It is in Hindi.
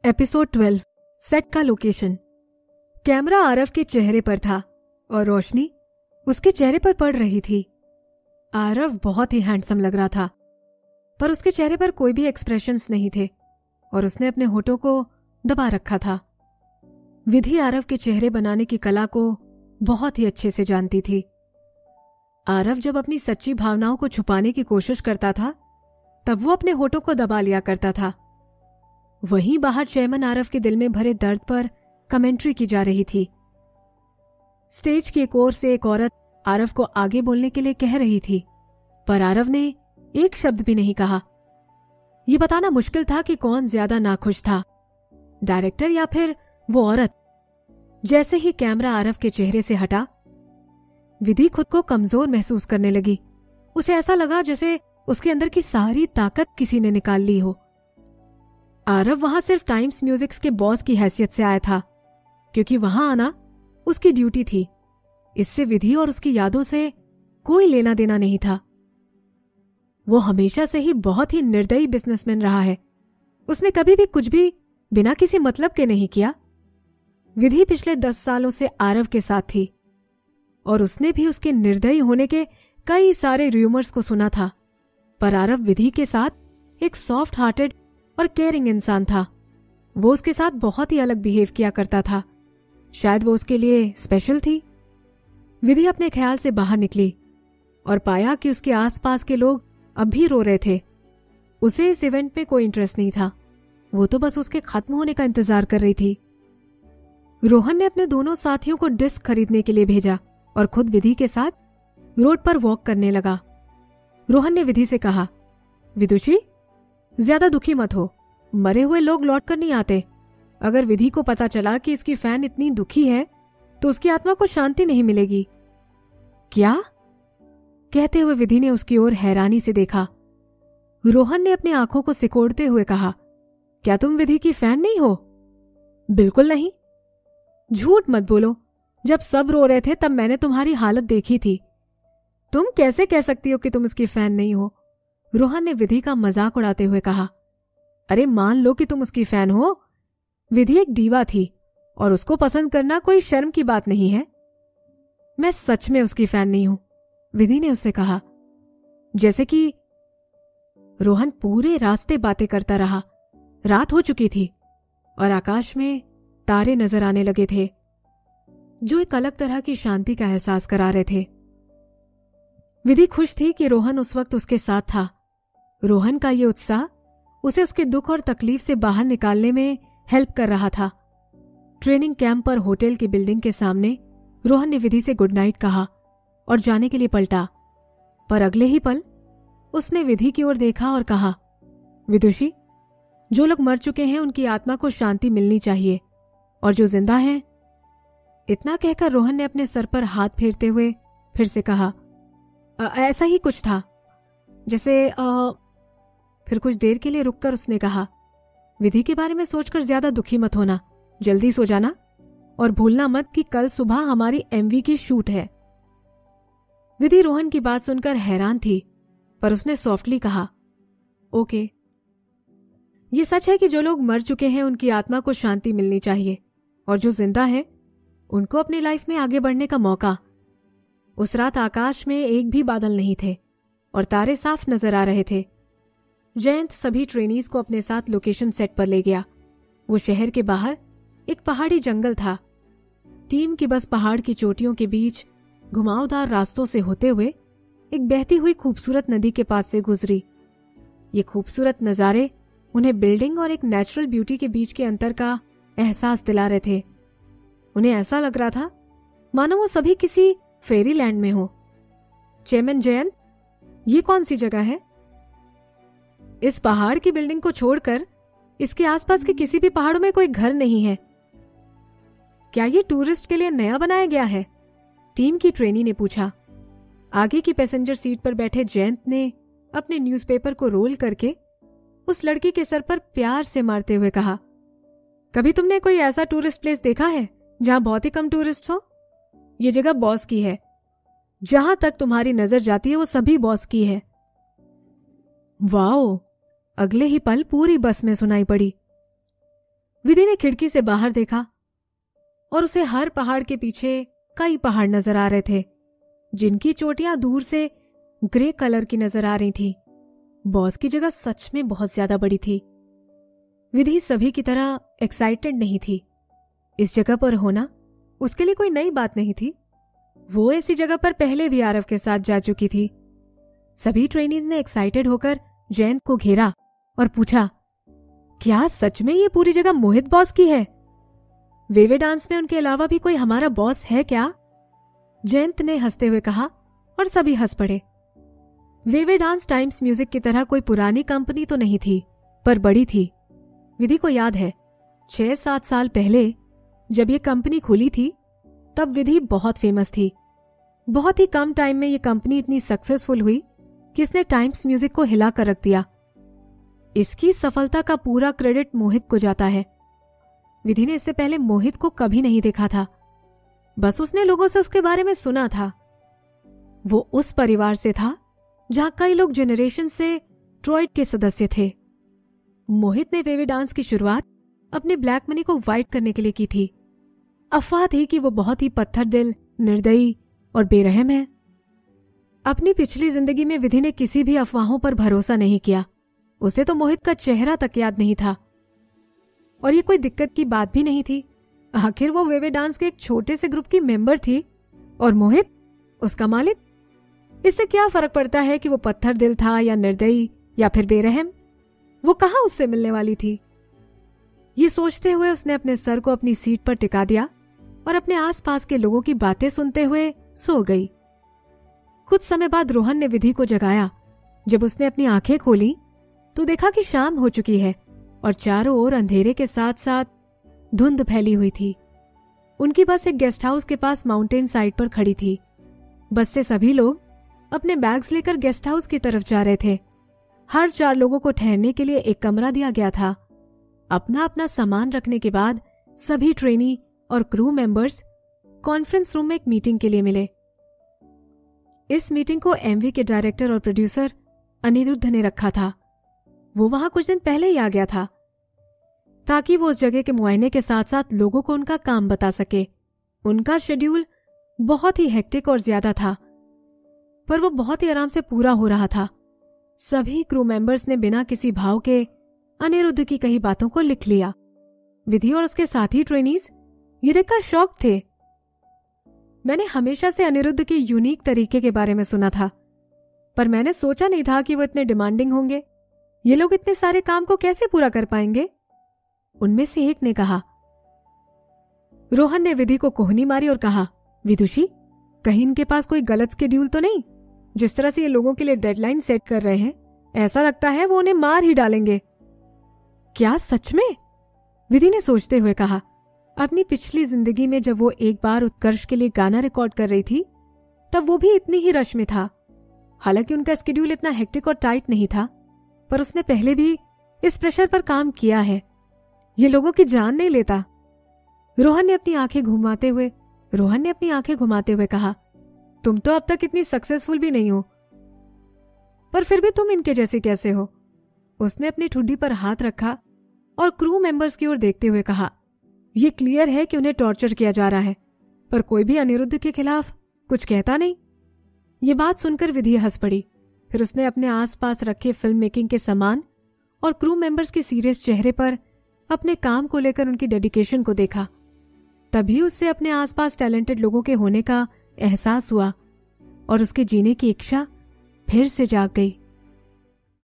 एपिसोड 12। सेट का लोकेशन। कैमरा आरव के चेहरे पर था और रोशनी उसके चेहरे पर पड़ रही थी। आरव बहुत ही हैंडसम लग रहा था, पर उसके चेहरे पर कोई भी एक्सप्रेशंस नहीं थे और उसने अपने होठों को दबा रखा था। विधि आरव के चेहरे बनाने की कला को बहुत ही अच्छे से जानती थी। आरव जब अपनी सच्ची भावनाओं को छुपाने की कोशिश करता था, तब वो अपने होठों को दबा लिया करता था। वहीं बाहर चेयरमैन आरव के दिल में भरे दर्द पर कमेंट्री की जा रही थी। स्टेज की एक ओर से एक औरत आरव को आगे बोलने के लिए कह रही थी, पर आरव ने एक शब्द भी नहीं कहा। यह बताना मुश्किल था कि कौन ज्यादा नाखुश था, डायरेक्टर या फिर वो औरत। जैसे ही कैमरा आरव के चेहरे से हटा, विधि खुद को कमजोर महसूस करने लगी। उसे ऐसा लगा जैसे उसके अंदर की सारी ताकत किसी ने निकाल ली हो। आरव वहां सिर्फ टाइम्स म्यूजिक्स के बॉस की हैसियत से आया था, क्योंकि वहां आना उसकी ड्यूटी थी। इससे विधि और उसकी यादों से कोई लेना देना नहीं था। वो हमेशा से ही बहुत ही निर्दयी बिजनेसमैन रहा है। उसने कभी भी कुछ भी बिना किसी मतलब के नहीं किया। विधि पिछले 10 सालों से आरव के साथ थी और उसने भी उसके निर्दयी होने के कई सारे रूमर्स को सुना था, पर आरव विधि के साथ एक सॉफ्ट हार्टेड और केयरिंग इंसान था। वो उसके साथ बहुत ही अलग बिहेव किया करता था। शायद वो उसके लिए स्पेशल थी। विधि अपने ख्याल से बाहर निकली और पाया कि उसके आसपास के लोग अब भी रो रहे थे। उसे इस इवेंट में कोई इंटरेस्ट नहीं था। वो तो बस उसके खत्म होने का इंतजार कर रही थी। रोहन ने अपने दोनों साथियों को डिस्क खरीदने के लिए भेजा और खुद विधि के साथ रोड पर वॉक करने लगा। रोहन ने विधि से कहा, विदुषी, ज्यादा दुखी मत हो, मरे हुए लोग लौट कर नहीं आते। अगर विधि को पता चला कि इसकी फैन इतनी दुखी है तो उसकी आत्मा को शांति नहीं मिलेगी। क्या? कहते हुए विधि ने उसकी ओर हैरानी से देखा। रोहन ने अपनी आंखों को सिकोड़ते हुए कहा, क्या तुम विधि की फैन नहीं हो? बिल्कुल नहीं। झूठ मत बोलो, जब सब रो रहे थे तब मैंने तुम्हारी हालत देखी थी। तुम कैसे कह सकती हो कि तुम उसकी फैन नहीं हो? रोहन ने विधि का मजाक उड़ाते हुए कहा। अरे मान लो कि तुम उसकी फैन हो। विधि एक डीवा थी और उसको पसंद करना कोई शर्म की बात नहीं है। मैं सच में उसकी फैन नहीं हूं, विधि ने उससे कहा। जैसे कि रोहन पूरे रास्ते बातें करता रहा। रात हो चुकी थी और आकाश में तारे नजर आने लगे थे, जो एक अलग तरह की शांति का एहसास करा रहे थे। विधि खुश थी कि रोहन उस वक्त उसके साथ था। रोहन का ये उत्साह उसे उसके दुख और तकलीफ से बाहर निकालने में हेल्प कर रहा था। ट्रेनिंग कैंप पर होटल की बिल्डिंग के सामने रोहन ने विधि से गुड नाइट कहा और जाने के लिए पलटा, पर अगले ही पल उसने विधि की ओर देखा और कहा, विदुषी, जो लोग मर चुके हैं उनकी आत्मा को शांति मिलनी चाहिए और जो जिंदा हैं। इतना कहकर रोहन ने अपने सर पर हाथ फेरते हुए फिर से कहा, ऐसा ही कुछ था, जैसे फिर कुछ देर के लिए रुककर उसने कहा, विधि के बारे में सोचकर ज्यादा दुखी मत होना, जल्दी सो जाना और भूलना मत कि कल सुबह हमारी एमवी की शूट है। विधि रोहन की बात सुनकर हैरान थी, पर उसने सॉफ्टली कहा, ओके। ये सच है कि जो लोग मर चुके हैं उनकी आत्मा को शांति मिलनी चाहिए और जो जिंदा हैं उनको अपनी लाइफ में आगे बढ़ने का मौका। उस रात आकाश में एक भी बादल नहीं थे और तारे साफ नजर आ रहे थे। जयंत सभी ट्रेनीज को अपने साथ लोकेशन सेट पर ले गया। वो शहर के बाहर एक पहाड़ी जंगल था। टीम की बस पहाड़ की चोटियों के बीच घुमावदार रास्तों से होते हुए एक बहती हुई खूबसूरत नदी के पास से गुजरी। ये खूबसूरत नजारे उन्हें बिल्डिंग और एक नेचुरल ब्यूटी के बीच के अंतर का एहसास दिला रहे थे। उन्हें ऐसा लग रहा था मानो वो सभी किसी फेरी लैंड में हो। चेयरमैन जयंत, ये कौन सी जगह है? इस पहाड़ की बिल्डिंग को छोड़कर इसके आसपास के किसी भी पहाड़ों में कोई घर नहीं है। क्या ये टूरिस्ट के लिए नया बनाया गया है? टीम की ट्रेनी ने पूछा। आगे की पैसेंजर सीट पर बैठे जयंत ने अपने न्यूज़पेपर को रोल करके उस लड़की के सर पर प्यार से मारते हुए कहा, कभी तुमने कोई ऐसा टूरिस्ट प्लेस देखा है जहां बहुत ही कम टूरिस्ट हो? ये जगह बॉस की है। जहां तक तुम्हारी नजर जाती है वो सभी बॉस की है। वाओ! अगले ही पल पूरी बस में सुनाई पड़ी। विधि ने खिड़की से बाहर देखा और उसे हर पहाड़ के पीछे कई पहाड़ नजर आ रहे थे, जिनकी चोटियां दूर से ग्रे कलर की नजर आ रही थी। बॉस की जगह सच में बहुत ज्यादा बड़ी थी। विधि सभी की तरह एक्साइटेड नहीं थी। इस जगह पर होना उसके लिए कोई नई बात नहीं थी। वो ऐसी जगह पर पहले भी आरव के साथ जा चुकी थी। सभी ट्रेनीज ने एक्साइटेड होकर जयंत को घेरा और पूछा, क्या सच में ये पूरी जगह मोहित बॉस की है? वेवे डांस में उनके अलावा भी कोई हमारा बॉस है क्या? जयंत ने हंसते हुए कहा और सभी हंस पड़े। वेवे डांस टाइम्स म्यूजिक की तरह कोई पुरानी कंपनी तो नहीं थी, पर बड़ी थी। विधि को याद है 6-7 साल पहले जब ये कंपनी खुली थी, तब विधि बहुत फेमस थी। बहुत ही कम टाइम में ये कंपनी इतनी सक्सेसफुल हुई कि इसने टाइम्स म्यूजिक को हिला कर रख दिया। इसकी सफलता का पूरा क्रेडिट मोहित को जाता है। विधि ने इससे पहले मोहित को कभी नहीं देखा था, बस उसने लोगों से उसके बारे में सुना था। वो उस परिवार से था जहां कई लोग जनरेशन से ट्रॉयड के सदस्य थे। मोहित ने वेवे डांस की शुरुआत अपने ब्लैक मनी को वाइट करने के लिए की थी। अफवाह थी कि वो बहुत ही पत्थर दिल, निर्दयी और बेरहम है। अपनी पिछली जिंदगी में विधि ने किसी भी अफवाहों पर भरोसा नहीं किया। उसे तो मोहित का चेहरा तक याद नहीं था, और ये कोई दिक्कत की बात भी नहीं थी। आखिर वो वेवे डांस के एक छोटे से ग्रुप की मेंबर थी और मोहित उसका मालिक। इससे क्या फर्क पड़ता है कि वो पत्थर दिल था या निर्दयी या फिर बेरहम? वो कहाँ उससे मिलने वाली थी? ये सोचते हुए उसने अपने सर को अपनी सीट पर टिका दिया और अपने आसपास के लोगों की बातें सुनते हुए सो गई। कुछ समय बाद रोहन ने विधि को जगाया। जब उसने अपनी आंखें खोली तो देखा कि शाम हो चुकी है और चारों ओर अंधेरे के साथ साथ धुंध फैली हुई थी। उनकी बस एक गेस्ट हाउस के पास माउंटेन साइड पर खड़ी थी। बस से सभी लोग अपने बैग्स लेकर गेस्ट हाउस की तरफ जा रहे थे। हर 4 लोगों को ठहरने के लिए एक कमरा दिया गया था। अपना अपना सामान रखने के बाद सभी ट्रेनी और क्रू मेंबर्स कॉन्फ्रेंस रूम में एक मीटिंग के लिए मिले। इस मीटिंग को एमवी के डायरेक्टर और प्रोड्यूसर अनिरुद्ध ने रखा था। वो वहां कुछ दिन पहले ही आ गया था ताकि वो उस जगह के मुआयने के साथ साथ लोगों को उनका काम बता सके। उनका शेड्यूल बहुत ही हेक्टिक और ज्यादा था, पर वो बहुत ही आराम से पूरा हो रहा था। सभी क्रू मेंबर्स ने बिना किसी भाव के अनिरुद्ध की कही बातों को लिख लिया। विधि और उसके साथी ट्रेनीज ये देखकर शॉक थे। मैंने हमेशा से अनिरुद्ध के यूनिक तरीके के बारे में सुना था, पर मैंने सोचा नहीं था कि वो इतने डिमांडिंग होंगे। ये लोग इतने सारे काम को कैसे पूरा कर पाएंगे? उनमें से एक ने कहा। रोहन ने विधि को कोहनी मारी और कहा, विदुषी, कहीं इनके पास कोई गलत शेड्यूल तो नहीं? जिस तरह से ये लोगों के लिए डेडलाइन सेट कर रहे हैं, ऐसा लगता है वो उन्हें मार ही डालेंगे। क्या सच में? विधि ने सोचते हुए कहा। अपनी पिछली जिंदगी में जब वो एक बार उत्कर्ष के लिए गाना रिकॉर्ड कर रही थी, तब वो भी इतनी ही रश में था। हालांकि उनका शेड्यूल इतना हेक्टिक और टाइट नहीं था, पर उसने पहले भी इस प्रेशर पर काम किया है। ये लोगों की जान नहीं लेता। रोहन ने अपनी आंखें घुमाते हुए कहा, तुम तो अब तक इतनी सक्सेसफुल भी नहीं हो, पर फिर भी तुम इनके जैसे कैसे हो? उसने अपनी ठुड्डी पर हाथ रखा और क्रू मेंबर्स की ओर देखते हुए कहा, यह क्लियर है कि उन्हें टॉर्चर किया जा रहा है, पर कोई भी अनिरुद्ध के खिलाफ कुछ कहता नहीं। ये बात सुनकर विधि हंस पड़ी। फिर उसने अपने आसपास रखे फिल्म मेकिंग के सामान और क्रू मेंबर्स के सीरियस चेहरे पर अपने काम को लेकर उनकी डेडिकेशन को देखा। तभी उससे अपने आसपास टैलेंटेड लोगों के होने का एहसास हुआ और उसके जीने की इच्छा फिर से जाग गई।